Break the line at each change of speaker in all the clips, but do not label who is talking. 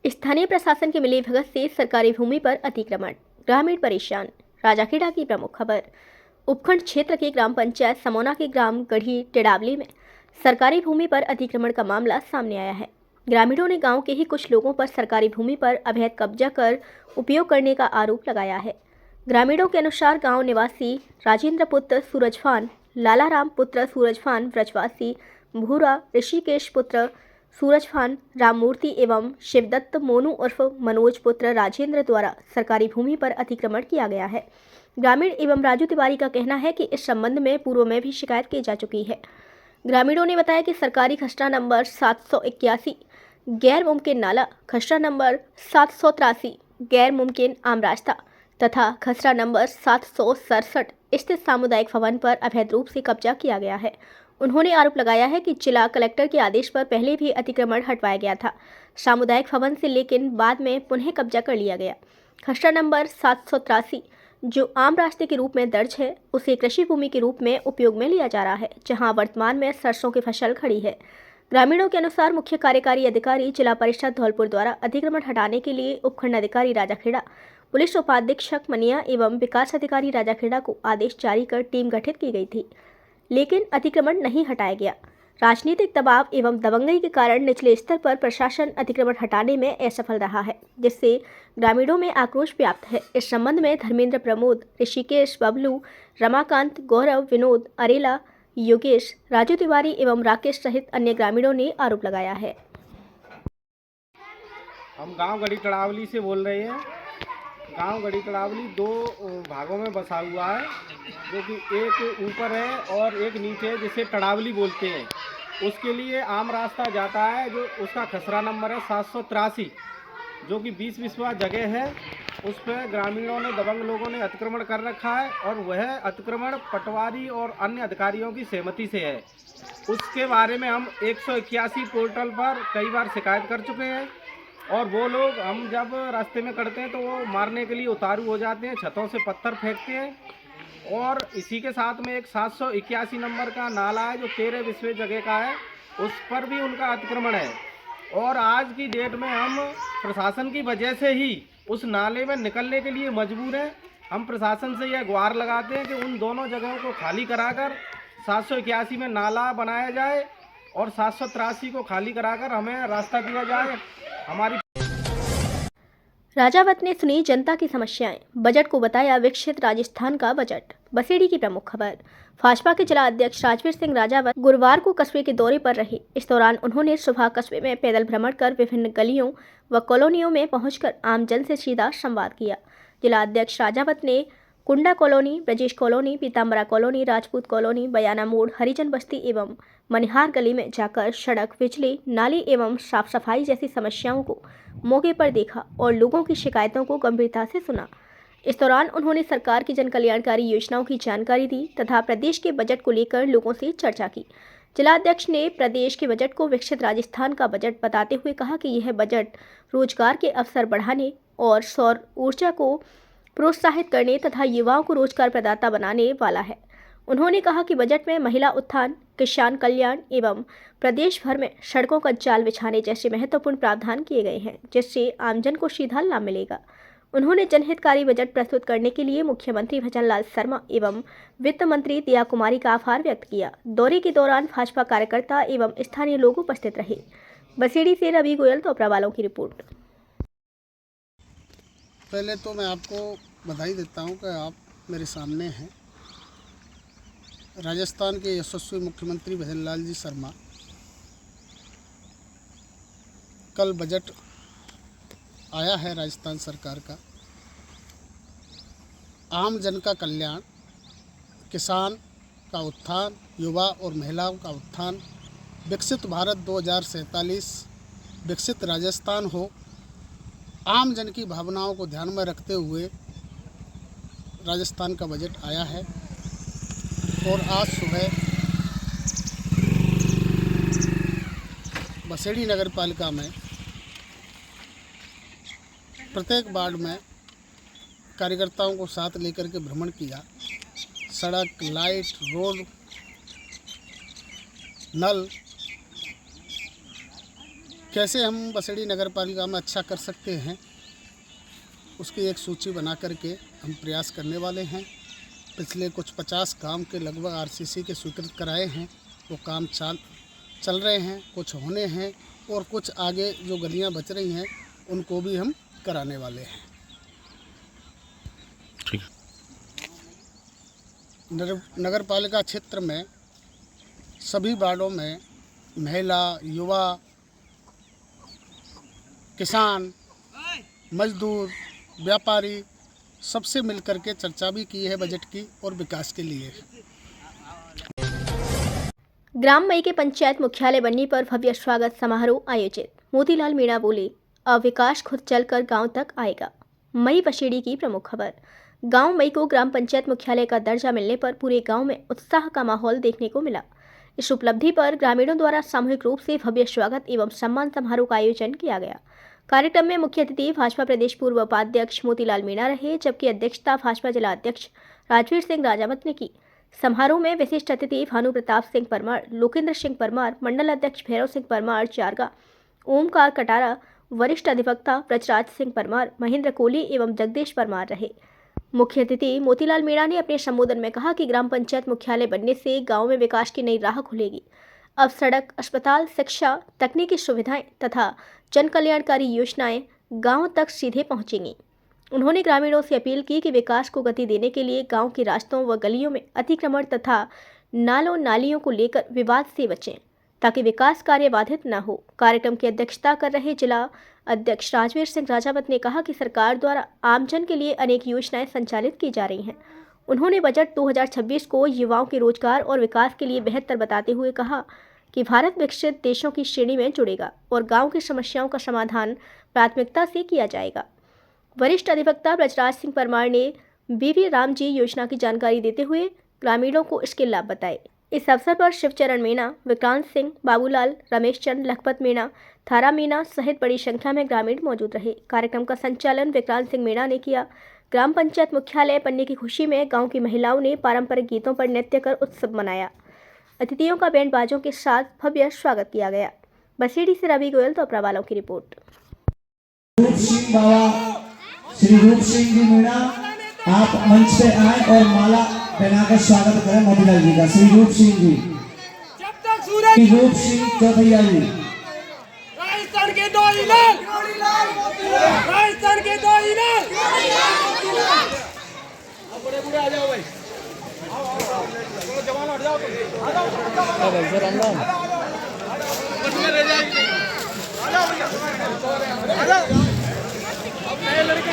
स्थानीय प्रशासन की मिलीभगत से सरकारी भूमि पर अतिक्रमण, ग्रामीण परेशान। राजाखेड़ा की प्रमुख खबर। उपखंड क्षेत्र के ग्राम पंचायत समोना के ग्राम गढ़ी टेड़ावली में सरकारी भूमि पर अतिक्रमण का मामला सामने आया है। ग्रामीणों ने गांव के ही कुछ लोगों पर सरकारी भूमि पर अवैध कब्जा कर उपयोग करने का आरोप लगाया है। ग्रामीणों के अनुसार गांव निवासी राजेंद्र पुत्र सूरजभान, लालाराम पुत्र सूरजभान, ब्रजवासी भूरा, ऋषिकेश पुत्र सूरजभान, राममूर्ति एवं शिवदत्त मोनू उर्फ मनोज पुत्र राजेंद्र द्वारा सरकारी भूमि पर अतिक्रमण किया गया है। ग्रामीण एवं राजू तिवारी का कहना है कि इस संबंध में पूर्व में भी शिकायत की जा चुकी है। ग्रामीणों ने बताया कि सरकारी खसरा नंबर 781 गैर मुमकिन नाला, खसरा नंबर 783 गैर मुमकिन आम रास्ता तथा खसरा नंबर 767 स्थित सामुदायिक भवन पर अवैध रूप से कब्जा किया गया है। उन्होंने आरोप लगाया है कि जिला कलेक्टर के आदेश पर पहले भी अतिक्रमण हटवाया गया था सामुदायिक भवन से, लेकिन बाद में पुनः कब्जा कर लिया गया। खसरा नंबर 783 जो आम रास्ते के रूप में दर्ज है, उसे कृषि भूमि के रूप में उपयोग में लिया जा रहा है, जहां वर्तमान में सरसों की फसल खड़ी है। ग्रामीणों के अनुसार मुख्य कार्यकारी अधिकारी जिला परिषद धौलपुर द्वारा अतिक्रमण हटाने के लिए उपखंड अधिकारी राजाखेड़ा, पुलिस उपाधीक्षक मनिया एवं विकास अधिकारी राजाखेड़ा को आदेश जारी कर टीम गठित की गई थी, लेकिन अतिक्रमण नहीं हटाया गया। राजनीतिक दबाव एवं दबंगई के कारण निचले स्तर पर प्रशासन अतिक्रमण हटाने में असफल रहा है, जिससे ग्रामीणों में आक्रोश व्याप्त है। इस संबंध में धर्मेंद्र, प्रमोद, ऋषिकेश, बबलू, रमाकांत, गौरव, विनोद, अरेला, योगेश, राजू तिवारी एवं राकेश सहित अन्य ग्रामीणों ने आरोप लगाया है।
हम गांव गढ़ी टेड़ावली से बोल रहे हैं। गांव गढ़ी टेड़ावली दो भागों में बसा हुआ है, जो कि एक ऊपर है और एक नीचे है, जिसे टेड़ावली बोलते हैं। उसके लिए आम रास्ता जाता है, जो उसका खसरा नंबर है 783, जो कि 20 बिस्वा जगह है। उस पर ग्रामीणों ने, दबंग लोगों ने अतिक्रमण कर रखा है और वह अतिक्रमण पटवारी और अन्य अधिकारियों की सहमति से है। उसके बारे में हम 181 पोर्टल पर कई बार शिकायत कर चुके हैं और वो लोग, हम जब रास्ते में करते हैं तो वो मारने के लिए उतारू हो जाते हैं, छतों से पत्थर फेंकते हैं। और इसी के साथ में एक 781 नंबर का नाला है, जो 13 बिस्वे जगह का है, उस पर भी उनका अतिक्रमण है। और आज की डेट में हम प्रशासन की वजह से ही उस नाले में निकलने के लिए मजबूर हैं। हम प्रशासन से यह गुहार लगाते हैं कि उन दोनों जगहों को खाली कराकर 781 में नाला बनाया जाए और 783 को खाली कराकर हमें रास्ता दिया जाए। हमारी
राजावत ने सुनी जनता की समस्याएं, बजट को बताया विकसित राजस्थान का बजट। बसेड़ी की प्रमुख खबर। भाजपा के जिला अध्यक्ष राजवीर सिंह राजावत गुरुवार को कस्बे के दौरे पर रहे। इस दौरान उन्होंने सुबह कस्बे में पैदल भ्रमण कर विभिन्न गलियों व कॉलोनियों में पहुंचकर आमजन से सीधा संवाद किया। जिला अध्यक्ष राजावत ने Kunda colony, Brajesh colony, Pitambara colony, Rajput colony, Bayana मोड़, हरिजन बस्ती एवं मनिहार गली में जाकर सड़क, बिजली, नाली एवं साफ सफाई जैसी समस्याओं को मौके पर देखा और लोगों की शिकायतों को गंभीरता से सुना। इस दौरान उन्होंने सरकार की जन कल्याणकारी योजनाओं की जानकारी दी तथा प्रदेश के बजट को लेकर लोगों से चर्चा की। जिलाध्यक्ष ने प्रदेश के बजट को विकसित राजस्थान का बजट बताते हुए कहा कि यह बजट रोजगार के अवसर बढ़ाने और सौर ऊर्जा को प्रोत्साहित करने तथा युवाओं को रोजगार प्रदाता बनाने वाला है। उन्होंने कहा कि बजट में महिला उत्थान, किसान कल्याण एवं प्रदेश भर में सड़कों का जाल बिछाने जैसे महत्वपूर्ण प्रावधान किए गए हैं, जिससे आमजन को सीधा लाभ मिलेगा। उन्होंने जनहितकारी बजट प्रस्तुत करने के लिए मुख्यमंत्री भजनलाल शर्मा एवं वित्त मंत्री दिया कुमारी का आभार व्यक्त किया। दौरे के दौरान भाजपा कार्यकर्ता एवं स्थानीय लोग उपस्थित रहे। बसेड़ी से रवि गोयल, तोपरा वालों की रिपोर्ट।
पहले तो मैं आपको बधाई देता हूं कि आप मेरे सामने हैं। राजस्थान के यशस्वी मुख्यमंत्री भजनलाल जी शर्मा कल बजट आया है राजस्थान सरकार का। आम जन का कल्याण, किसान का उत्थान, युवा और महिलाओं का उत्थान, विकसित भारत 2047 विकसित राजस्थान हो, आम जन की भावनाओं को ध्यान में रखते हुए राजस्थान का बजट आया है। और आज सुबह बसेड़ी नगर पालिका में प्रत्येक वार्ड में कार्यकर्ताओं को साथ लेकर के भ्रमण किया। सड़क, लाइट, रोड, नल कैसे हम बसेड़ी नगर पालिका में अच्छा कर सकते हैं, उसकी एक सूची बना करके हम प्रयास करने वाले हैं। पिछले कुछ 50 काम के लगभग आरसीसी के स्वीकृत कराए हैं, वो काम चल रहे हैं, कुछ होने हैं और कुछ आगे जो गलियां बच रही हैं उनको भी हम कराने वाले हैं।
ठीक।
नगर पालिका क्षेत्र में सभी वार्डों में महिला, युवा, किसान, मजदूर, व्यापारी सबसे मिलकर के चर्चा भी की है बजट की और विकास के लिए।
ग्राम मई के पंचायत मुख्यालय बनने पर भव्य स्वागत समारोह आयोजित। मोतीलाल मीणा बोले, अब विकास खुद चलकर गांव तक आएगा। मई बसेड़ी की प्रमुख खबर। गांव मई को ग्राम पंचायत मुख्यालय का दर्जा मिलने पर पूरे गांव में उत्साह का माहौल देखने को मिला। इस उपलब्धि पर ग्रामीणों द्वारा सामूहिक रूप से भव्य स्वागत एवं सम्मान समारोह का आयोजन किया गया। कार्यक्रम में मुख्य अतिथि भाजपा प्रदेश पूर्व उपाध्यक्ष मोतीलाल मीणा रहे, जबकि अध्यक्षता भाजपा जिला अध्यक्ष राजवीर सिंह राजावत ने की। समारोह में विशिष्ट अतिथि भानु प्रताप सिंह परमार, लोकेंद्र सिंह परमार, मंडल अध्यक्ष भैरव सिंह परमार जारगा, ओमकार कटारा, वरिष्ठ अधिवक्ता ब्रजराज सिंह परमार, महेंद्र कोहली एवं जगदीश परमार रहे। मुख्य अतिथि मोतीलाल मीणा ने अपने संबोधन में कहा कि ग्राम पंचायत मुख्यालय बनने से गांव में विकास की नई राह खुलेगी। अब सड़क, अस्पताल, शिक्षा, तकनीकी सुविधाएं तथा जन कल्याणकारी योजनाएं गांव तक सीधे पहुंचेंगी। उन्होंने ग्रामीणों से अपील की कि विकास को गति देने के लिए गांव के रास्तों व गलियों में अतिक्रमण तथा नालों नालियों को लेकर विवाद से बचें, ताकि विकास कार्य बाधित न हो। कार्यक्रम की अध्यक्षता कर रहे जिला अध्यक्ष राजवीर सिंह राजावत ने कहा कि सरकार द्वारा आमजन के लिए अनेक योजनाएं संचालित की जा रही हैं। उन्होंने बजट 2026 को युवाओं के रोजगार और विकास के लिए बेहतर बताते हुए कहा कि भारत विकसित देशों की श्रेणी में जुड़ेगा और गांव की समस्याओं का समाधान प्राथमिकता से किया जाएगा। वरिष्ठ अधिवक्ता ब्रजराज सिंह परमार ने बीवी राम जी योजना की जानकारी देते हुए ग्रामीणों को इसके लाभ बताए। इस अवसर पर शिवचरण मीणा, विक्रांत सिंह, बाबूलाल, रमेश चंद, लखपत मीणा, थारा मीणा सहित बड़ी संख्या में ग्रामीण मौजूद रहे। कार्यक्रम का संचालन विक्रांत सिंह मीणा ने किया। ग्राम पंचायत मुख्यालय बनने की खुशी में गांव की महिलाओं ने पारंपरिक गीतों पर नृत्य कर उत्सव मनाया। अतिथियों का बैंड बाजों के साथ भव्य स्वागत किया गया। बसेड़ी से रवि गोयल तो प्रवालों की रिपोर्ट।
रूप सिंह बाबा, श्री रूप सिंह जी मीणा, आप मंच पे आए और माला पहनाकर स्वागत करें मोतीलाल जी का। श्री रूप सिंह जी, श्री रूप सिंह चौधरी जी,
राजस्थान के दो इनाम, राजस्थान के दो इनाम। बड़े बूढ़े आ जाओ भाई, आओ जवान हट जाओ, आ जाओ भाई सर, राम बस में रह जाएंगे, आ जाओ भैया, आ जाओ। अब नए लड़के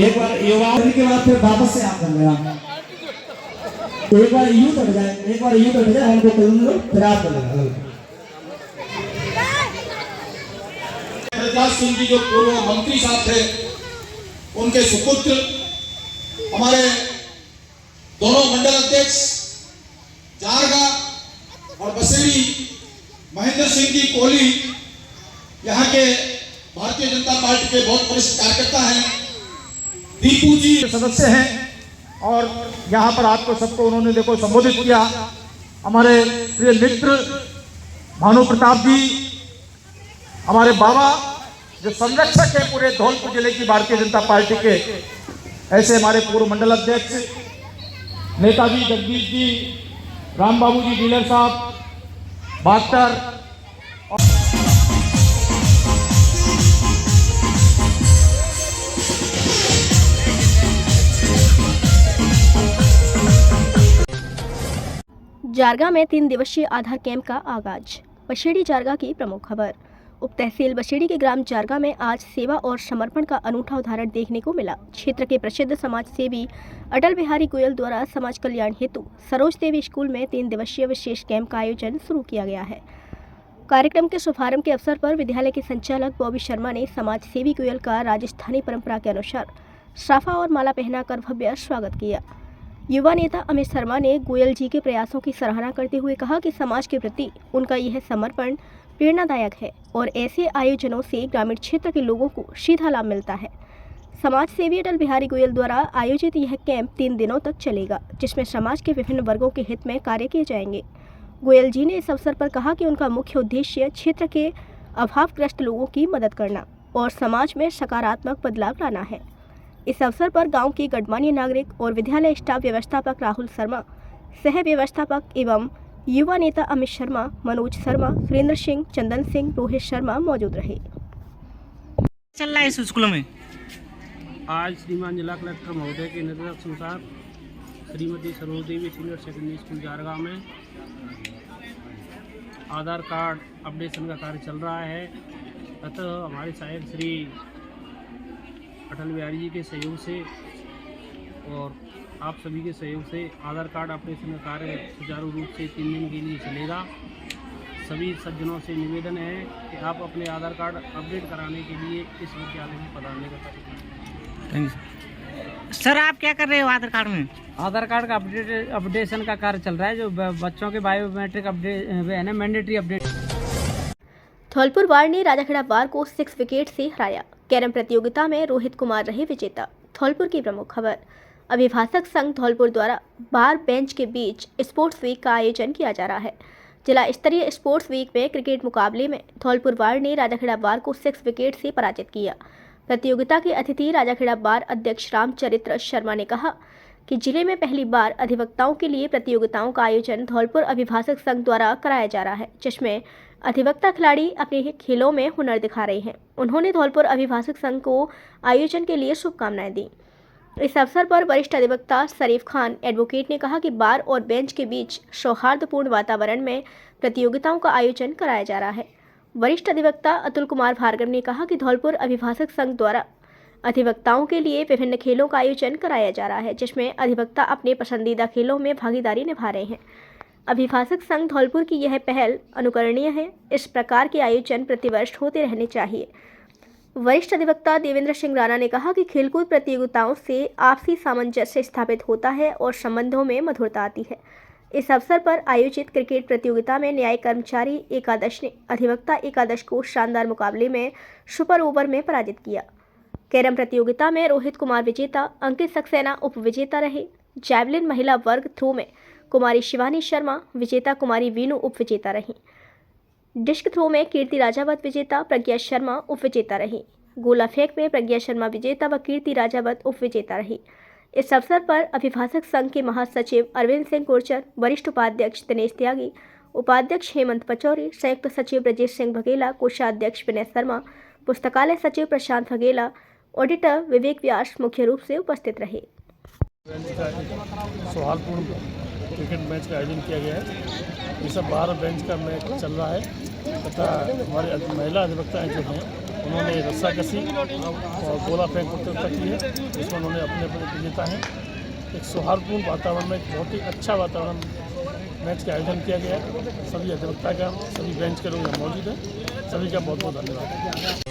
एक बार युवा के बाद फिर वापस से आप कर लेना। एक बार यूं हट जाए, एक बार यूं हट जाए, हमको कर लो, फिर आप कर लेना।
ब्रजराज सिंह जी जो पूर्व मंत्री साहब थे, उनके सुपुत्र हमारे दोनों मंडल अध्यक्ष जारगा और बसेड़ी महेंद्र सिंह जी कोहली यहाँ के भारतीय जनता पार्टी के बहुत वरिष्ठ कार्यकर्ता हैं। दीपू जी
सदस्य हैं और यहाँ पर आपको सबको उन्होंने देखो संबोधित किया। हमारे प्रिय मित्र भानु प्रताप जी, हमारे बाबा जो संरक्षक है पूरे धौलपुर जिले की भारतीय जनता पार्टी के, ऐसे हमारे पूर्व मंडल अध्यक्ष नेताजी जगदीश जी, राम बाबू जी डीलर साहब, बागटर,
जारगा में 3 दिवसीय आधार कैंप का आगाज। बसेड़ी जारगा की प्रमुख खबर। उप तहसील बसेड़ी के ग्राम जारगा में आज सेवा और समर्पण का अनूठा उदाहरण देखने को मिला। क्षेत्र के प्रसिद्ध समाज सेवी अटल बिहारी गोयल द्वारा समाज कल्याण हेतु सरोज देवी स्कूल में 3 दिवसीय विशेष कैंप का आयोजन शुरू किया गया है। कार्यक्रम के शुभारंभ के अवसर पर विद्यालय के संचालक बॉबी शर्मा ने समाज सेवी गोयल का राजस्थानी परंपरा के अनुसार साफा और माला पहनाकर भव्य स्वागत किया। युवा नेता अमित शर्मा ने गोयल जी के प्रयासों की सराहना करते हुए कहा कि समाज के प्रति उनका यह समर्पण प्रेरणादायक है और ऐसे आयोजनों से ग्रामीण क्षेत्र के लोगों को सीधा लाभ मिलता है। समाज सेवी अटल बिहारी गोयल द्वारा आयोजित यह कैंप 3 दिनों तक चलेगा, जिसमें समाज के विभिन्न वर्गों के हित में कार्य किए जाएंगे। गोयल जी ने इस अवसर पर कहा कि उनका मुख्य उद्देश्य क्षेत्र के अभावग्रस्त लोगों की मदद करना और समाज में सकारात्मक बदलाव लाना है। इस अवसर पर गांव के गणमान्य नागरिक और विद्यालय स्टाफ व्यवस्थापक राहुल शर्मा, सह व्यवस्थापक एवं युवा नेता अमित शर्मा, मनोज शर्मा, सुरेंद्र सिंह, चंदन सिंह, रोहित शर्मा मौजूद रहे।
चल रहा है इस स्कूल में?
आज श्रीमान जिला कलेक्टर महोदय के निर्देशानुसार श्रीमती सरोज देवी सीनियर सेकेंडरी स्कूल जारगांव में आधार कार्ड अपडेशन का कार्य चल रहा है। अतः हमारे सहायक श्री अटल बिहारी जी के सहयोग से और आप सभी के सहयोग से आधार कार्ड अपडेशन का कार्य सुचारू रूप से 3 दिन के लिए चलेगा। सभी सज्जनों से निवेदन है कि आप अपने आधार कार्ड अपडेट कराने के लिए इस विद्यालय में पधारने का कार्य करें।
Thank you sir. आप क्या कर रहे हो आधार कार्ड में?
आधार कार्ड का अपडेशन का कार्य चल रहा है, जो बच्चों के biometric update mandatory update.
Dholpur ward ने राजाखेड़ा बार को 6 विकेट से हराया। कैरम प्रतियोगिता में रोहित कुमार रहे विजेता। धौलपुर की प्रमुख खबर। अभिभाषक संघ धौलपुर द्वारा बार बेंच के बीच स्पोर्ट्स वीक का आयोजन किया जा रहा है। जिला स्तरीय स्पोर्ट्स वीक में क्रिकेट मुकाबले में धौलपुर वार्ड ने राजाखेड़ा बार को 6 विकेट से पराजित किया। प्रतियोगिता के अतिथि राजाखेड़ा बार अध्यक्ष रामचरित्र शर्मा ने कहा कि जिले में पहली बार अधिवक्ताओं के लिए प्रतियोगिताओं का आयोजन धौलपुर अभिभाषक संघ द्वारा कराया जा रहा है, जिसमें अधिवक्ता खिलाड़ी अपने खेलों में हुनर दिखा रहे हैं। उन्होंने धौलपुर अभिभाषक संघ को आयोजन के लिए शुभकामनाएं दी। इस अवसर पर वरिष्ठ अधिवक्ता शरीफ खान एडवोकेट ने कहा कि बार और बेंच के बीच सौहार्दपूर्ण वातावरण में प्रतियोगिताओं का आयोजन कराया जा रहा है। वरिष्ठ अधिवक्ता अतुल कुमार भार्गव ने कहा कि धौलपुर अभिभाषक संघ द्वारा अधिवक्ताओं के लिए विभिन्न खेलों का आयोजन कराया जा रहा है, जिसमें अधिवक्ता अपने पसंदीदा खेलों में भागीदारी निभा रहे हैं। अभिभाषक संघ धौलपुर की यह पहल अनुकरणीय है। इस प्रकार के आयोजन प्रतिवर्ष होते रहने चाहिए। वरिष्ठ अधिवक्ता देवेंद्र सिंह राणा ने कहा कि खेलकूद प्रतियोगिताओं से आपसी सामंजस्य स्थापित होता है और संबंधों में मधुरता आती है। इस अवसर पर आयोजित क्रिकेट प्रतियोगिता में न्याय कर्मचारी एकादश ने अधिवक्ता एकादश को शानदार मुकाबले में सुपर ओवर में पराजित किया। कैरम प्रतियोगिता में रोहित कुमार विजेता, अंकित सक्सेना उप विजेता रहे। जैवलिन महिला वर्ग थ्रो में कुमारी शिवानी शर्मा विजेता, कुमारी वीनू उप विजेता रहीं। डिस्क थ्रो में कीर्ति राजावत विजेता, प्रज्ञा शर्मा उप विजेता रही। गोला फेंक में प्रज्ञा शर्मा विजेता व कीर्ति राजावत उप विजेता रही। इस अवसर पर अभिभाषक संघ के महासचिव अरविंद सिंह गुर्जर, वरिष्ठ उपाध्यक्ष दिनेश त्यागी, उपाध्यक्ष हेमंत पचौरी, संयुक्त सचिव ब्रजेश सिंह बघेला, कोषाध्यक्ष विनय शर्मा, पुस्तकालय सचिव प्रशांत बघेला, ऑडिटर विवेक व्यास मुख्य रूप से उपस्थित रहे।
सौहार्दपूर्ण क्रिकेट मैच का आयोजन किया गया है। ये सब 12 बेंच का मैच चल रहा है तथा हमारे महिला अधिवक्ताएं जो हैं उन्होंने रस्साकसी और गोला फेंक प्रतियोगिता की है, जिसमें उन्होंने अपने अपने विजेता हैं। एक सौहार्दपूर्ण वातावरण में एक बहुत ही अच्छा वातावरण मैच का आयोजन किया गया है। सभी अधिवक्ता का, सभी बेंच के लोग यहाँ मौजूद हैं। सभी का बहुत बहुत धन्यवाद।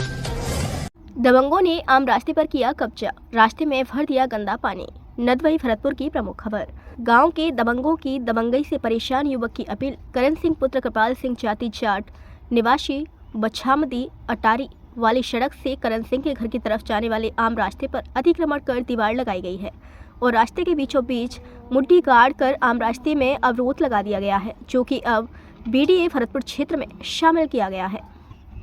दबंगों ने आम रास्ते पर किया कब्जा, रास्ते में भर दिया गंदा पानी। नदवई भरतपुर की प्रमुख खबर। गांव के दबंगों की दबंगई से परेशान युवक की अपील। करण सिंह पुत्र कृपाल सिंह जाति जाट निवासी बछामदी अटारी वाली सड़क से करण सिंह के घर की तरफ जाने वाले आम रास्ते पर अतिक्रमण कर दीवार लगाई गई है और रास्ते के बीचों बीच मुट्ठी गाड़ कर आम रास्ते में अवरोध लगा दिया गया है, जो कि अब बीडीए भरतपुर क्षेत्र में शामिल किया गया है।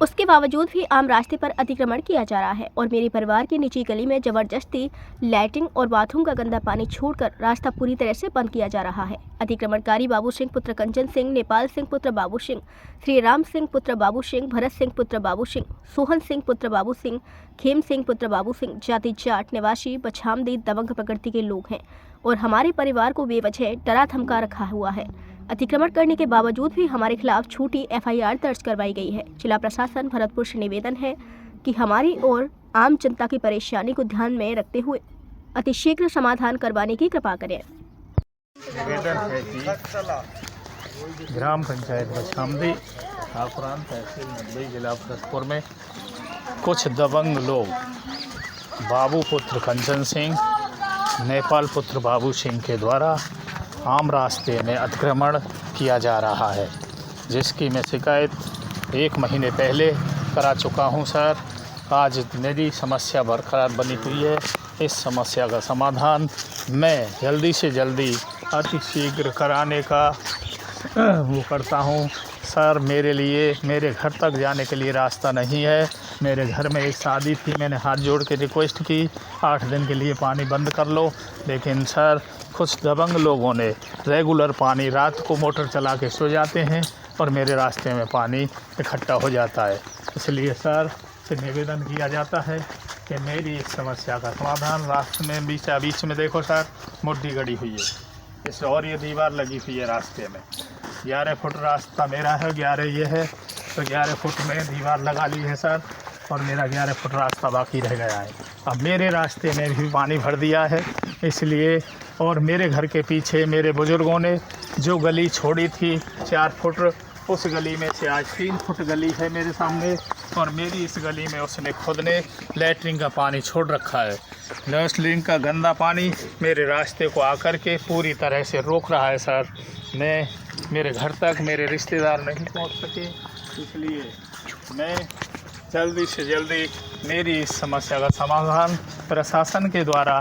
उसके बावजूद भी आम रास्ते पर अतिक्रमण किया जा रहा है और मेरे परिवार की निजी गली में जबरदस्ती लैट्रिन और बाथरूम का गंदा पानी छोड़कर रास्ता पूरी तरह से बंद किया जा रहा है। अतिक्रमणकारी बाबू सिंह पुत्र कंचन सिंह, नेपाल सिंह पुत्र बाबू सिंह, श्री राम सिंह पुत्र बाबू सिंह, भरत सिंह पुत्र बाबू सिंह, सोहन सिंह पुत्र बाबू सिंह, खेम सिंह पुत्र बाबू सिंह जाति जाट निवासी बछामदी दबंग प्रकृति के लोग हैं और हमारे परिवार को बेवजह डरा धमका रखा हुआ है। अतिक्रमण करने के बावजूद भी हमारे खिलाफ झूठी एफआईआर दर्ज करवाई गई है। जिला प्रशासन भरतपुर से निवेदन है कि हमारी और आम जनता की परेशानी को ध्यान में रखते हुए अतिशीघ्र समाधान करवाने की कृपा करें।
निवेदन है कि ग्राम पंचायत बछामदी ठाकुरान तहसील नदवई जिला भरतपुर में कुछ दबंग लोग बाबू पुत्र कंचन सिंह, नेपाल पुत्र बाबू सिंह के द्वारा आम रास्ते में अतिक्रमण किया जा रहा है, जिसकी मैं शिकायत 1 महीने पहले करा चुका हूं सर। आज मेरी समस्या बरकरार बनी हुई है। इस समस्या का समाधान मैं जल्दी से जल्दी अतिशीघ्र कराने का
वो करता हूँ। सर मेरे लिए मेरे घर तक जाने के लिए रास्ता नहीं है। मेरे घर में एक शादी थी, मैंने हाथ जोड़ के रिक्वेस्ट की 8 दिन के लिए पानी बंद कर लो, लेकिन सर कुछ दबंग लोगों ने रेगुलर पानी रात को मोटर चला के सो जाते हैं और मेरे रास्ते में पानी इकट्ठा हो जाता है। इसलिए सर से निवेदन किया जाता है कि मेरी इस समस्या का समाधान। रास्ते में बीच में देखो सर मुड्डी गड़ी हुई है इस, और ये दीवार लगी हुई है रास्ते में। 11 फुट रास्ता मेरा है, 11 ये है, तो 11 फुट में दीवार लगा ली है सर, और मेरा 11 फुट रास्ता बाकी रह गया है। अब मेरे रास्ते में भी पानी भर दिया है इसलिए, और मेरे घर के पीछे मेरे बुज़ुर्गों ने जो गली छोड़ी थी 4 फुट, उस गली में से आज 3 फुट गली है मेरे सामने, और मेरी इस गली में उसने खुद ने लैट्रिन का पानी छोड़ रखा है। लैट्रिन का गंदा पानी मेरे रास्ते को आकर के पूरी तरह से रोक रहा है सर। मेरे घर तक मेरे रिश्तेदार नहीं पहुंच सके, इसलिए मैं जल्दी से जल्दी मेरी इस समस्या का समाधान प्रशासन के द्वारा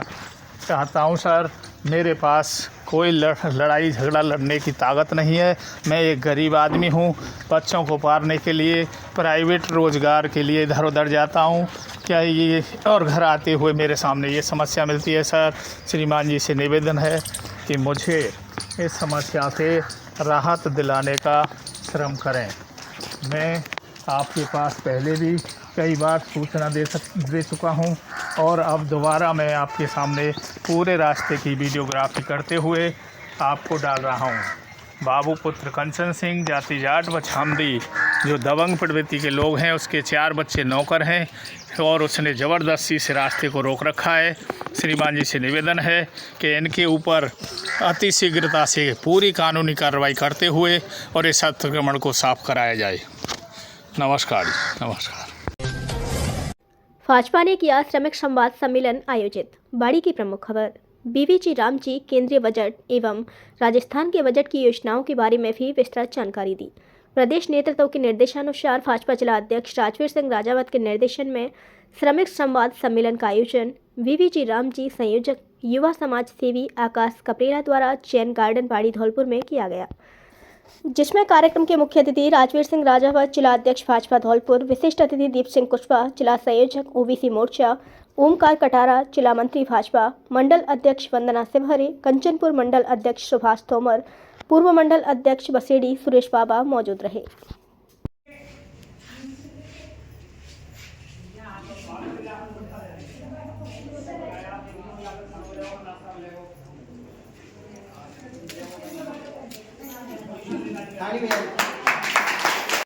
चाहता हूं सर। मेरे पास कोई लड़ाई झगड़ा लड़ने की ताकत नहीं है। मैं एक गरीब आदमी हूं, बच्चों को पालने के लिए प्राइवेट रोज़गार के लिए इधर उधर जाता हूं। क्या ये और घर आते हुए मेरे सामने ये समस्या मिलती है सर। श्रीमान जी से निवेदन है कि मुझे इस समस्या से राहत दिलाने का श्रम करें। मैं आपके पास पहले भी कई बार सूचना दे चुका हूं, और अब दोबारा मैं आपके सामने पूरे रास्ते की वीडियोग्राफी करते हुए आपको डाल रहा हूं। बाबू पुत्र कंचन सिंह, जाति जाट व छामदी, जो दबंग प्रवृत्ति के लोग हैं, उसके 4 बच्चे नौकर हैं और उसने ज़बरदस्ती से रास्ते को रोक रखा है। श्रीमान जी से निवेदन है कि इनके ऊपर अतिशीघ्रता से पूरी कानूनी कार्रवाई करते हुए और इस अतिक्रमण को साफ कराया जाए। नमस्कार जी, नमस्कार।
भाजपा ने किया श्रमिक संवाद सम्मेलन आयोजित। बाड़ी की प्रमुख खबर। बीवीजी राम जी केंद्रीय बजट एवं राजस्थान के बजट की योजनाओं के बारे में भी विस्तृत जानकारी दी। प्रदेश नेतृत्व के निर्देशानुसार भाजपा जिला अध्यक्ष राजवीर सिंह राजावत के निर्देशन में श्रमिक संवाद सम्मेलन का आयोजन बीवीजी राम जी संयोजक युवा समाज सेवी आकाश कपरेला द्वारा जैन गार्डन बाड़ी धौलपुर में किया गया, जिसमें कार्यक्रम के मुख्य अतिथि राजवीर सिंह राजावत जिला अध्यक्ष भाजपा धौलपुर, विशिष्ट अतिथि दीप सिंह कुशवाहा जिला संयोजक ओबीसी मोर्चा, ओमकार कटारा जिला मंत्री भाजपा, मंडल अध्यक्ष वंदना सिवहरे, कंचनपुर मंडल अध्यक्ष सुभाष तोमर, पूर्व मंडल अध्यक्ष बसेड़ी सुरेश बाबा मौजूद रहे।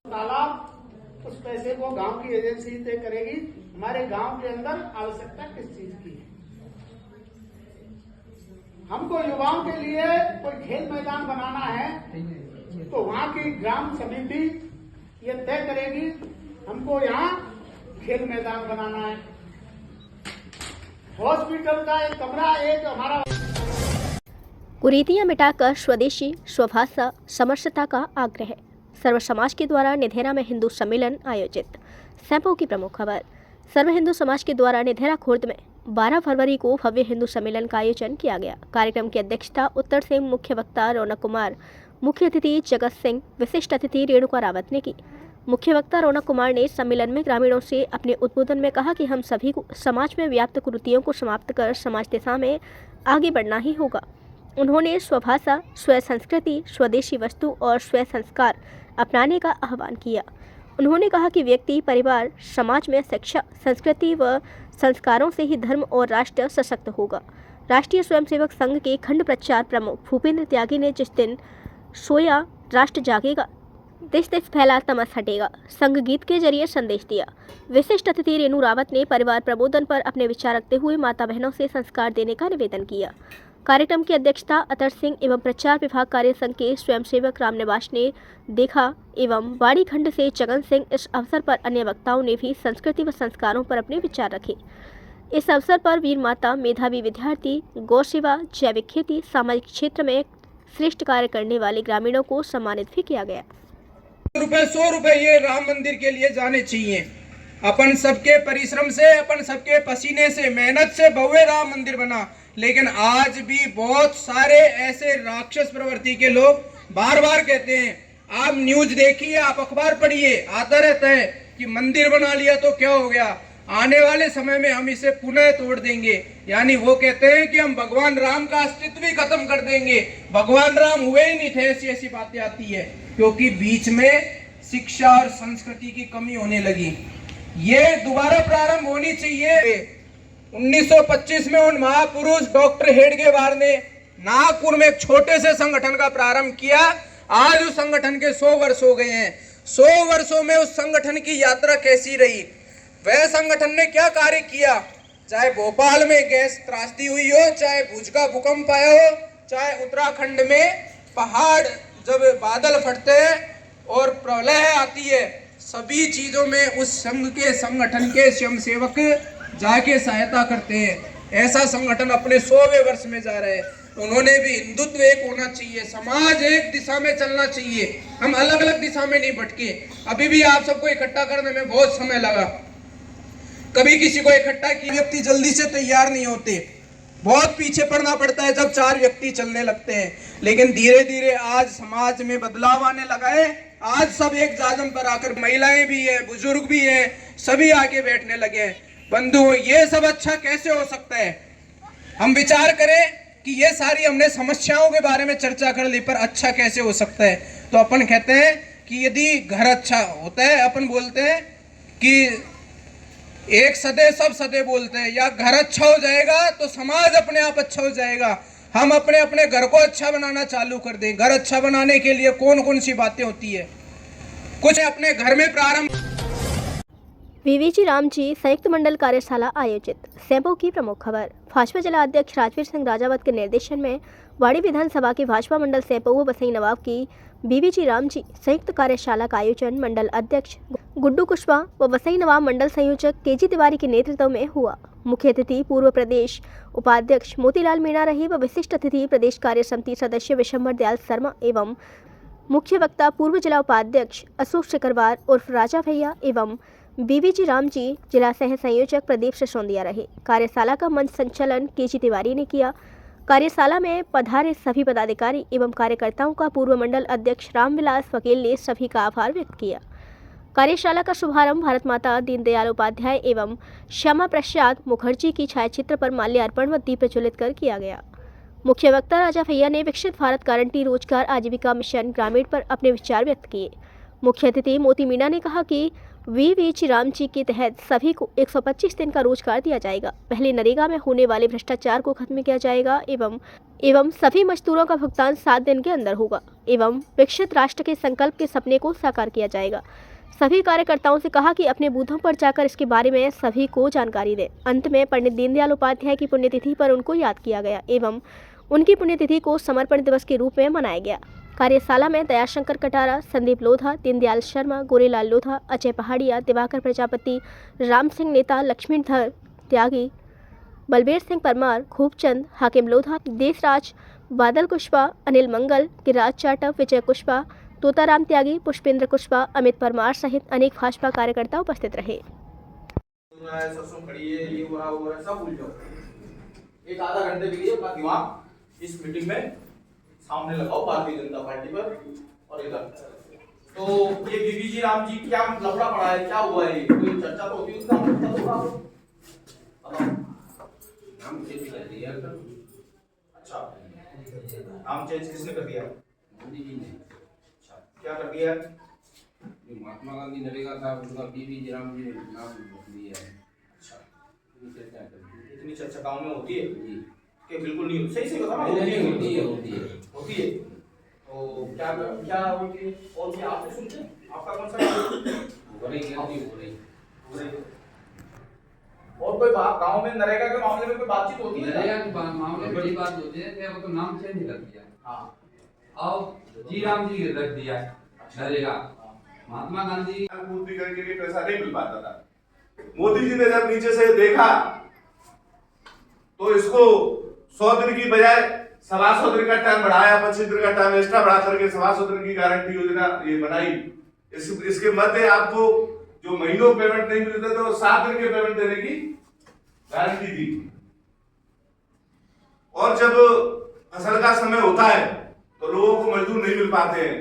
तालाब उस पैसे को गांव की एजेंसी तय करेगी। हमारे गांव के अंदर आवश्यकता किस चीज की है। हमको युवाओं के लिए कोई खेल मैदान बनाना है तो वहां की ग्राम समिति ये तय करेगी हमको यहाँ खेल मैदान बनाना है। हॉस्पिटल का एक कमरा, एक हमारा
कुरीतियां मिटाकर स्वदेशी स्वभाषा समरसता का आग्रह। सर्व समाज के द्वारा निधेरा में हिंदू सम्मेलन आयोजित। सैंपो की प्रमुख खबर। सर्व हिंदू समाज के द्वारा निधेरा खुर्द में 12 फरवरी को भव्य हिंदू सम्मेलन का आयोजन किया गया। कार्यक्रम की अध्यक्षता उत्तर से मुख्य वक्ता रौनक कुमार, मुख्य अतिथि जगत सिंह, विशिष्ट अतिथि रेणुका रावत ने की। मुख्य वक्ता रौनक कुमार ने सम्मेलन में ग्रामीणों से अपने उद्बोधन में कहा कि हम सभी को समाज में व्याप्त कुरीतियों को समाप्त कर समाज दिशा में आगे बढ़ना ही होगा। उन्होंने स्वभाषा, स्व संस्कृति, स्वदेशी वस्तु और स्व संस्कार अपनाने का आह्वान किया। उन्होंने कहा कि व्यक्ति, परिवार, समाज में शिक्षा, संस्कृति व संस्कारों से ही धर्म और राष्ट्र सशक्त होगा। राष्ट्रीय स्वयंसेवक संघ के खंड प्रचार प्रमुख भूपेंद्र त्यागी ने जिस दिन सोया राष्ट्र जागेगा, देश देश फैला तमस हटेगा, संघ गीत के जरिए संदेश दिया। विशिष्ट अतिथि रेणु रावत ने परिवार प्रबोधन पर अपने विचार रखते हुए माता बहनों से संस्कार देने का निवेदन किया। कार्यक्रम की अध्यक्षता अतर सिंह एवं प्रचार विभाग कार्य संघ के स्वयंसेवक रामनिवास ने देखा एवं बाड़ी खंड से जगन सिंह। इस अवसर पर अन्य वक्ताओं ने भी संस्कृति व संस्कारों पर अपने विचार रखे। इस अवसर पर वीर माता, मेधावी विद्यार्थी, गौ सेवा, जैविक खेती, सामाजिक क्षेत्र में श्रेष्ठ कार्य करने वाले ग्रामीणों को सम्मानित भी किया गया।
100 रुपए ये राम मंदिर के लिए जाने चाहिए। अपन सबके परिश्रम से, अपन सबके पसीने से, मेहनत से भव्य राम मंदिर बना। लेकिन आज भी बहुत सारे ऐसे राक्षस प्रवृत्ति के लोग बार बार कहते हैं, आप न्यूज देखिए, आप अखबार पढ़िए, आता रहता है कि मंदिर बना लिया तो क्या हो गया, आने वाले समय में हम इसे पुनः तोड़ देंगे। यानी वो कहते हैं कि हम भगवान राम का अस्तित्व भी खत्म कर देंगे, भगवान राम हुए ही नहीं थे, ऐसी ऐसी बातें आती है, क्योंकि बीच में शिक्षा और संस्कृति की कमी होने लगी। ये दोबारा प्रारंभ होनी चाहिए। 1925 में उन महापुरुष डॉक्टर हेडगेवार ने नागपुर में एक छोटे से संगठन का प्रारंभ किया। आज उस संगठन के 100 वर्ष हो गए हैं। 100 वर्षों में उस संगठन की यात्रा कैसी रही, वह संगठन ने क्या कार्य किया, चाहे भोपाल में गैस त्रासदी हुई हो, चाहे भुज का भूकंप आया हो, चाहे उत्तराखंड में पहाड़ जब बादल फटते हैं और प्रलय आती है, सभी चीजों में उस संघ के संगठन के स्वयंसेवक जाके सहायता करते हैं। ऐसा संगठन अपने 100वें वर्ष में जा रहे हैं। उन्होंने भी हिंदुत्व एक होना चाहिए, समाज एक दिशा में चलना चाहिए, हम अलग अलग दिशा में नहीं भटके। अभी भी आप सबको इकट्ठा करने में बहुत समय लगा, कभी किसी को इकट्ठा किए व्यक्ति जल्दी से तैयार नहीं होते, बहुत पीछे पड़ना पड़ता है जब 4 व्यक्ति चलने लगते हैं। लेकिन धीरे धीरे आज समाज में बदलाव आने लगा है। आज सब एक जाजम पर आकर, महिलाएं भी है, बुजुर्ग भी है, सभी आके बैठने लगे हैं। बंधु, ये सब अच्छा कैसे हो सकता है? हम विचार करें कि ये सारी हमने समस्याओं के बारे में चर्चा कर ली, पर अच्छा कैसे हो सकता है? तो अपन कहते हैं कि यदि घर अच्छा होता है, अपन बोलते हैं कि एक सदे सब सदे बोलते हैं, या घर अच्छा हो जाएगा तो समाज अपने आप अच्छा हो जाएगा। हम अपने अपने घर को अच्छा बनाना चालू कर दें। घर अच्छा बनाने के लिए कौन कौन सी बातें होती है, कुछ अपने घर में प्रारंभ।
वीवीजी राम जी संयुक्त मंडल कार्यशाला आयोजित, सैंपो की प्रमुख खबर। भाजपा जिला अध्यक्ष राजवीर सिंह राजावत के निर्देशन में वाड़ी विधानसभा के भाजपा मंडल सैंपो व बसई नवाब की वीवीजी राम जी संयुक्त कार्यशाला का आयोजन मंडल अध्यक्ष गुड्डू कुशवाहा व बसई नवाब मंडल संयोजक केजी तिवारी के नेतृत्व में हुआ। मुख्य अतिथि पूर्व प्रदेश उपाध्यक्ष मोतीलाल मीणा रहे व विशिष्ट अतिथि प्रदेश कार्य समिति सदस्य विशंबर दयाल शर्मा एवं मुख्य वक्ता पूर्व जिला उपाध्यक्ष अशोक शिकरवार उर्फ राजा भैया एवं वीवीजी राम जी जिला सह संयोजक प्रदीप सिसोदिया रहे। कार्यशाला का मंच संचालन केजी तिवारी ने किया। कार्यशाला में पधारे सभी पदाधिकारी एवं कार्यकर्ताओं का पूर्व मंडल अध्यक्ष रामविलास वकील ने सभी का आभार व्यक्त किया। कार्यशाला का शुभारंभ भारत माता दीनदयाल उपाध्याय एवं श्यामा प्रसाद मुखर्जी की छायाचित्र पर माल्यार्पण व दीप प्रज्वलित कर किया गया। मुख्य वक्ता राजा भैया ने विकसित भारत गारंटी रोजगार आजीविका मिशन ग्रामीण पर अपने विचार व्यक्त किए। मुख्य अतिथि मोती मीणा ने कहा कि वीवीजी राम जी के तहत सभी को 125 दिन का रोजगार दिया जाएगा। पहले नरेगा में होने वाले भ्रष्टाचार को खत्म किया जाएगा एवं सभी मजदूरों का भुगतान 7 दिन के अंदर होगा एवं विकसित राष्ट्र के संकल्प के सपने को साकार किया जाएगा। सभी कार्यकर्ताओं से कहा कि अपने बूथों पर जाकर इसके बारे में सभी को जानकारी दें। अंत में पंडित दीनदयाल उपाध्याय की पुण्यतिथि पर उनको याद किया गया एवं उनकी पुण्यतिथि को समर्पण दिवस के रूप में मनाया गया। कार्यशाला में दयाशंकर कटारा, संदीप लोधा, दीनदयाल शर्मा, गोरेलाल लोधा, अजय पहाड़िया, दिवाकर प्रजापति, राम सिंह नेता, लक्ष्मीधर त्यागी, बलबीर सिंह परमार, खूबचंद, हाकिम लोधा, देशराज, बादल कुशवाहा, अनिल मंगल, गिरिराज चाटव, विजय कुशवाहा, तोताराम त्यागी, पुष्पेंद्र कुशवाहा, अमित परमार सहित अनेक भाजपा कार्यकर्ता उपस्थित रहे।
एक आधा घंटे के लिए अपना दिमाग इस मीटिंग में सामने लगाओ भारतीय जनता पार्टी पर और इधर। तो ये वीवीजी राम जी क्या लफड़ा पड़ा है, क्या हुआ है, कोई चर्चा तो होती है उसका, नाम चेंज कर दिया। अच्छा, नाम चेंज किसने कर दिया? मोदी जी ने। अच्छा, क्या कर दिया? महात्मा गांधी नरेगा था, उनका वीवीजी राम जी ने नाम दिया है। अच्छा, इतनी चर्चा गाँव में होती है कि बिल्कुल नहीं होती? सही बताओ। होती है। तो क्या होती है? और क्या आपने सुनते हैं? आपका कौन सा हो रही? और कोई बात गांव में नरेगा के मामले में कोई बातचीत होती है?
नरेगा के मामले में बड़ी बात होती है, तो नाम चेंज कर दिया। हाँ, और जी राम जी रख दिया नरेगा। महात्मा गांधी
पूर्ति करने के लिए पैसा नहीं मिल पाता था। मोदी जी ने जब नीचे से देखा तो इसको 100 दिन की बजाय 125 दिन का टाइम बढ़ाया, 25 दिन का टाइम एक्स्ट्रा बढ़ा करके 125 दिन की गारंटी योजना ये बनाई। इसके मध्य आपको जो महीनों पेमेंट नहीं मिलते थे वो 7 दिन के पेमेंट देने की गारंटी दी। और जब फसल का समय होता है तो लोगों को मजदूर नहीं मिल पाते हैं,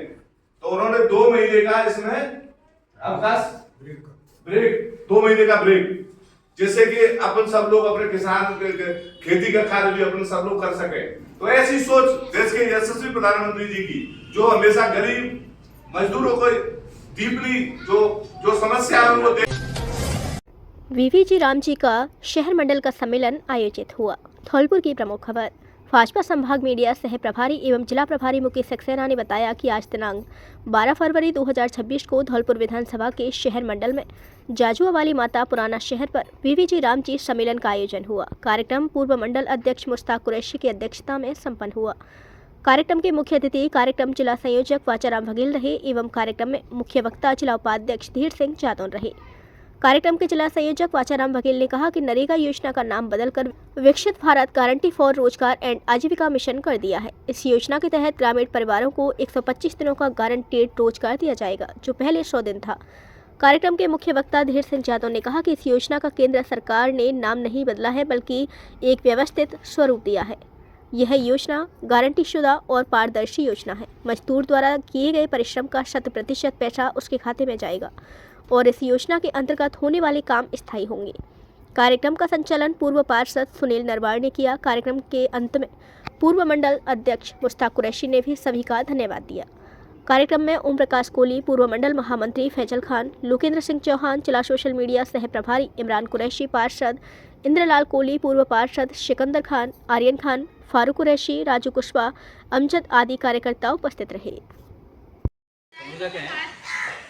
तो उन्होंने 2 महीने का इसमें अवकाश, ब्रेक, 2 महीने का ब्रेक, जिससे कि अपन सब लोग अपने किसान खेती का कार्य भी अपन सब लोग कर सके। तो ऐसी सोच देश के यशस्वी प्रधानमंत्री जी की, जो हमेशा गरीब मजदूरों को डीपली जो समस्या है उनको
वीवीजी राम जी का शहर मंडल का सम्मेलन आयोजित हुआ। धौलपुर की प्रमुख खबर। भाजपा संभाग मीडिया सह प्रभारी एवं जिला प्रभारी मुकेश सक्सेना ने बताया कि आज दिनांक 12 फरवरी 2026 को धौलपुर विधानसभा के शहर मंडल में जाजुआ वाली माता पुराना शहर पर वीवीजी राम जी सम्मेलन का आयोजन हुआ। कार्यक्रम पूर्व मंडल अध्यक्ष मुश्ताक कुरैशी की अध्यक्षता में संपन्न हुआ। कार्यक्रम के मुख्य अतिथि कार्यक्रम जिला संयोजक वाचाराम बघेल रहे एवं कार्यक्रम में मुख्य वक्ता जिला उपाध्यक्ष धीर सिंह जादौन रहे। कार्यक्रम के जिला संयोजक वाचाराम बघेल ने कहा कि नरेगा योजना का नाम बदलकर विकसित भारत गारंटी फॉर रोजगार एंड आजीविका मिशन कर दिया है। इस योजना के तहत ग्रामीण परिवारों को 125 दिनों का गारंटीड रोजगार दिया जाएगा, जो पहले 100 दिन था। कार्यक्रम के मुख्य वक्ता धीर सिंह जादव ने कहा कि इस योजना का केंद्र सरकार ने नाम नहीं बदला है, बल्कि एक व्यवस्थित स्वरूप दिया है। यह योजना गारंटीशुदा और पारदर्शी योजना है। मजदूर द्वारा किए गए परिश्रम का 100% पैसा उसके खाते में जाएगा और इस योजना के अंतर्गत होने वाले काम स्थायी होंगे। कार्यक्रम का संचालन पूर्व पार्षद सुनील नरवार ने किया। कार्यक्रम के अंत में पूर्व मंडल अध्यक्ष मुश्ताक कुरैशी ने भी सभी का धन्यवाद दिया। कार्यक्रम में ओम प्रकाश कोहली, पूर्व मंडल महामंत्री फैजल खान, लोकेंद्र सिंह चौहान, जिला सोशल मीडिया सह प्रभारी इमरान कुरैशी, पार्षद इंद्रलाल कोहली, पूर्व पार्षद सिकंदर खान, आर्यन खान, फारूक कुरैशी, राजू कुशवाहा, अमजद आदि कार्यकर्ता उपस्थित रहे।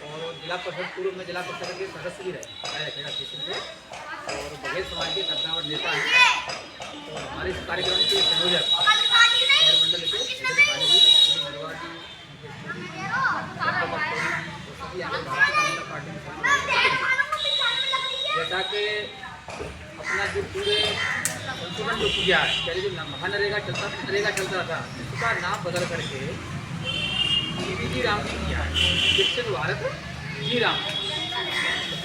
और जिला परिषद पूर्व में जिला परिषद के सदस्य भी रहे और बघेल समाज के कद्दावर नेता हैं। तो हमारे इस कार्यक्रम के संयोजक शहर मंडल के जैसा कि अपना जो पूरे संशोधन जो किया है, पहले जो महानरेगा चलता था उसका नाम बदल करके वीवीजी राम जी किया है, विकसित भारत जी राम।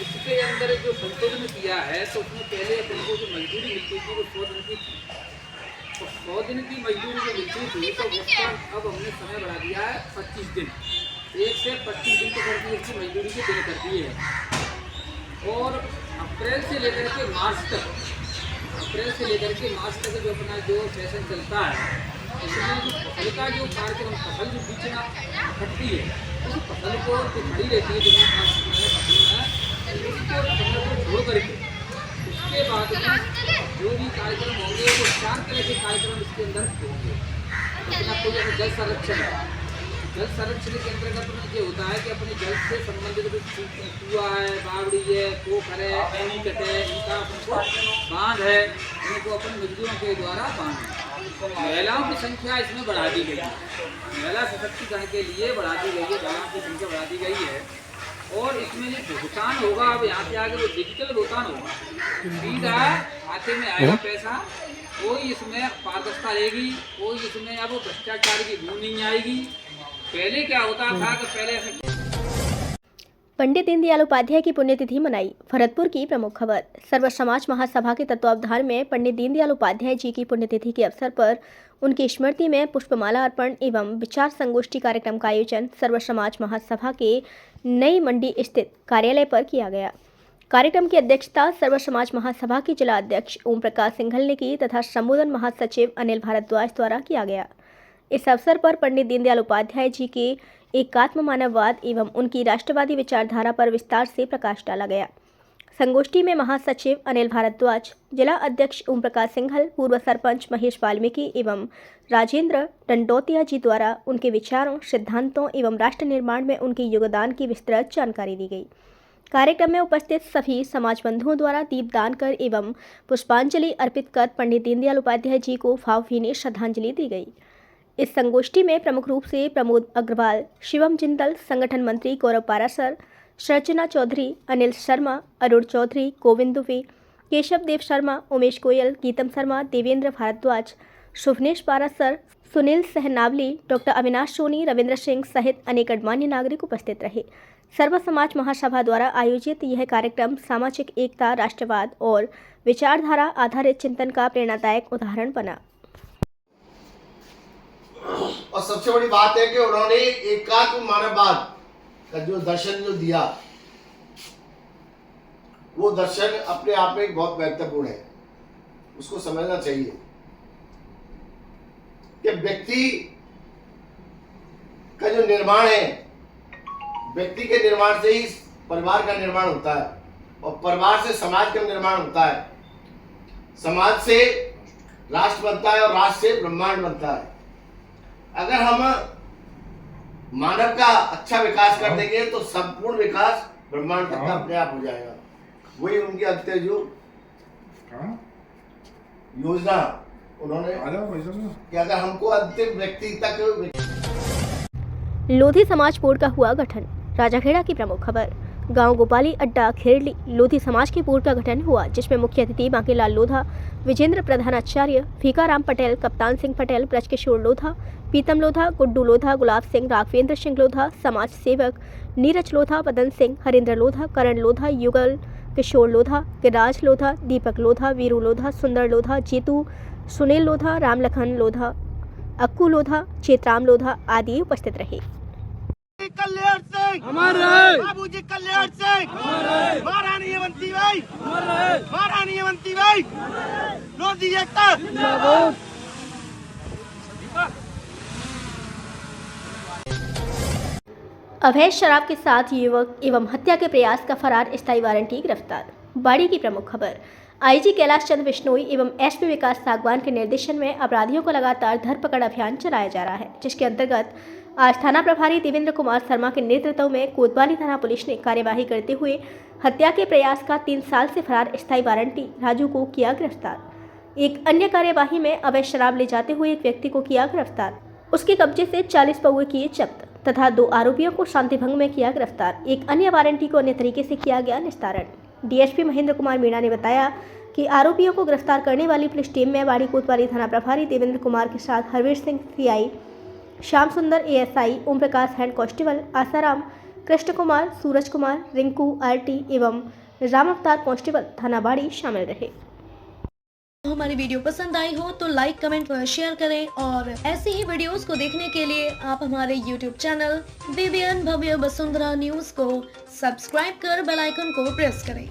इसके अंदर जो संशोधन किया है तो उसमें पहले अपन को जो मजदूरी मिलती थी वो 100 दिन की थी, तो 100 दिन की मजदूरी जो मिलती थी तो उसका अब हमने समय बढ़ा दिया है 25 दिन, 1 से 25 दिन तो कर दिए इसकी मजदूरी के दिन कर दिए हैं। और अप्रैल से लेकर के मार्च तक जो अपना जो सेशन चलता है इसमें जो फसल का जो कार्यक्रम, फसल जो बीच में कटती है उस फसल को जो खड़ी रहती है उसको छोड़ करके उसके बाद में जो भी कार्यक्रम होंगे वो 4 तरह के कार्यक्रम इसके अंदर होंगे। अपना कोई जल संरक्षण है, जल संरक्षण के अंतर्गत ये होता है कि अपने जल से संबंधित कुआ है, बावड़ी है, पोखर है, एनीकट है, इनका अपन को बांध है, इनको अपन मजदूरों के द्वारा बांध है। महिलाओं की संख्या इसमें बढ़ा दी गई है, महिला सशक्तिकरण के लिए बढ़ा दी गई है, महिलाओं की संख्या बढ़ा दी गई है। और इसमें जो भुगतान होगा अब यहाँ से आगे वो डिजिटल भुगतान होगा, सीधा खाते में आएगा पैसा, कोई इसमें पारदर्शिता रहेगी, कोई इसमें अब भ्रष्टाचार की बू नहीं आएगी। पहले क्या होता था कि पहले
पंडित दीनदयाल उपाध्याय की पुण्यतिथि मनाई। भरतपुर की प्रमुख खबर। सर्व समाज महासभा के तत्वावधान में पंडित दीनदयाल उपाध्याय जी की पुण्यतिथि के अवसर पर उनकी स्मृति में पुष्पमाला अर्पण एवं विचार संगोष्ठी कार्यक्रम का आयोजन सर्व समाज महासभा के नई मंडी स्थित कार्यालय पर किया गया। कार्यक्रम की अध्यक्षता सर्व समाज महासभा के जिला अध्यक्ष ओम प्रकाश सिंघल ने की तथा संबोधन महासचिव अनिल भारद्वाज द्वारा किया गया। इस अवसर पर पंडित दीनदयाल उपाध्याय जी के एकात्म मानववाद एवं उनकी राष्ट्रवादी विचारधारा पर विस्तार से प्रकाश डाला गया। संगोष्ठी में महासचिव अनिल भारद्वाज, जिला अध्यक्ष ओम प्रकाश सिंघल, पूर्व सरपंच महेश वाल्मीकि एवं राजेंद्र डंडोतिया जी द्वारा उनके विचारों, सिद्धांतों एवं राष्ट्र निर्माण में उनके योगदान की विस्तृत जानकारी दी गई। कार्यक्रम में उपस्थित सभी समाज बंधुओं द्वारा दीपदान कर एवं पुष्पांजलि अर्पित कर पंडित दीनदयाल उपाध्याय जी को भावभीनी श्रद्धांजलि दी गई। इस संगोष्ठी में प्रमुख रूप से प्रमोद अग्रवाल, शिवम जिंदल, संगठन मंत्री गौरव पारासर, सर्जना चौधरी, अनिल शर्मा, अरुण चौधरी, गोविंद दुबे, केशव देव शर्मा, उमेश गोयल, गीतम शर्मा, देवेंद्र भारद्वाज, शुभनेश पारासर, सुनील सहनावली, डॉक्टर अविनाश सोनी, रविंद्र सिंह सहित अनेक गणमान्य नागरिक उपस्थित रहे। सर्व समाज महासभा द्वारा आयोजित यह कार्यक्रम सामाजिक एकता, राष्ट्रवाद और विचारधारा आधारित चिंतन का प्रेरणादायक उदाहरण बना।
और सबसे बड़ी बात है कि उन्होंने एकात्म मानववाद का जो दर्शन जो दिया, वो दर्शन अपने आप में बहुत महत्वपूर्ण है, उसको समझना चाहिए कि व्यक्ति का जो निर्माण है, व्यक्ति के निर्माण से ही परिवार का निर्माण होता है और परिवार से समाज का निर्माण होता है, समाज से राष्ट्र बनता है और राष्ट्र से ब्रह्मांड बनता है। अगर हम मानव का अच्छा विकास कर देंगे तो संपूर्ण विकास ब्रह्मांड तक का अपने आप हो जाएगा। वही उनकी अंत्य जो योजना उन्होंने कि अगर हमको अंतिम व्यक्ति तक।
लोधी समाज बोर्ड का हुआ गठन। राजाखेड़ा की प्रमुख खबर। गांव गोपाली अड्डा खेरली लोधी समाज के बोर्ड का गठन हुआ, जिसमें मुख्य अतिथि बांकीलाल लोधा, विजेंद्र प्रधानाचार्य, भीकाराम पटेल, कप्तान सिंह पटेल, ब्रजकिशोर लोधा, पीतम लोधा, गुड्डू लोधा, गुलाब सिंह, राघवेंद्र सिंह लोधा, समाज सेवक नीरज लोधा, पदन सिंह, हरिंद्र लोधा, करण लोधा, युगल किशोर लोधा, गिरिराज लोधा, दीपक लोधा, वीरू लोधा, सुंदर लोधा, जीतू, सुनील लोधा, रामलखन लोधा, अक्कू लोधा, चेतराम लोधा आदि उपस्थित रहे।
कल्याण सिंह हमारे, बाबूजी कल्याण सिंह हमारे, महारानी अवंती बाई हमारे, महारानी अवंती बाई लोधी एकता जिंदाबाद।
अवैध शराब के साथ युवक एवं हत्या के प्रयास का फरार स्थायी वारंटी गिरफ्तार। बाड़ी की प्रमुख खबर। आईजी कैलाश चंद्र बिश्नोई एवं एसपी विकास सागवान के निर्देशन में अपराधियों को लगातार धरपकड़ अभियान चलाया जा रहा है, जिसके अंतर्गत आज थाना प्रभारी देवेंद्र कुमार शर्मा के नेतृत्व में कोतवाली थाना पुलिस ने कार्यवाही करते हुए हत्या के प्रयास का 3 साल से फरार स्थायी वारंटी राजू को किया गिरफ्तार। एक अन्य कार्यवाही में अवैध शराब ले जाते हुए एक व्यक्ति को किया गिरफ्तार। उसके कब्जे से 40 पौवे किए जब्त तथा 2 आरोपियों को शांति भंग में किया गिरफ्तार। एक अन्य वारंटी को अन्य तरीके से किया गया निस्तारण। डीएसपी महेंद्र कुमार मीणा ने बताया कि आरोपियों को गिरफ्तार करने वाली पुलिस टीम में वाड़ी कोतवाली थाना प्रभारी देवेंद्र कुमार के साथ हरवीर सिंह सीआई, श्याम सुंदर ASI, Om Prakash head constable, Asaram, Krishna Kumar, Suraj Kumar, Rinku RT एवं राम अवतार कांस्टेबल थाना बाड़ी शामिल रहे।
हमारी वीडियो पसंद आई हो तो लाइक, कमेंट और शेयर करें और ऐसे ही वीडियोस को देखने के लिए आप हमारे YouTube चैनल BBN भव्य वसुंधरा न्यूज को सब्सक्राइब कर बेल आइकन को प्रेस करें।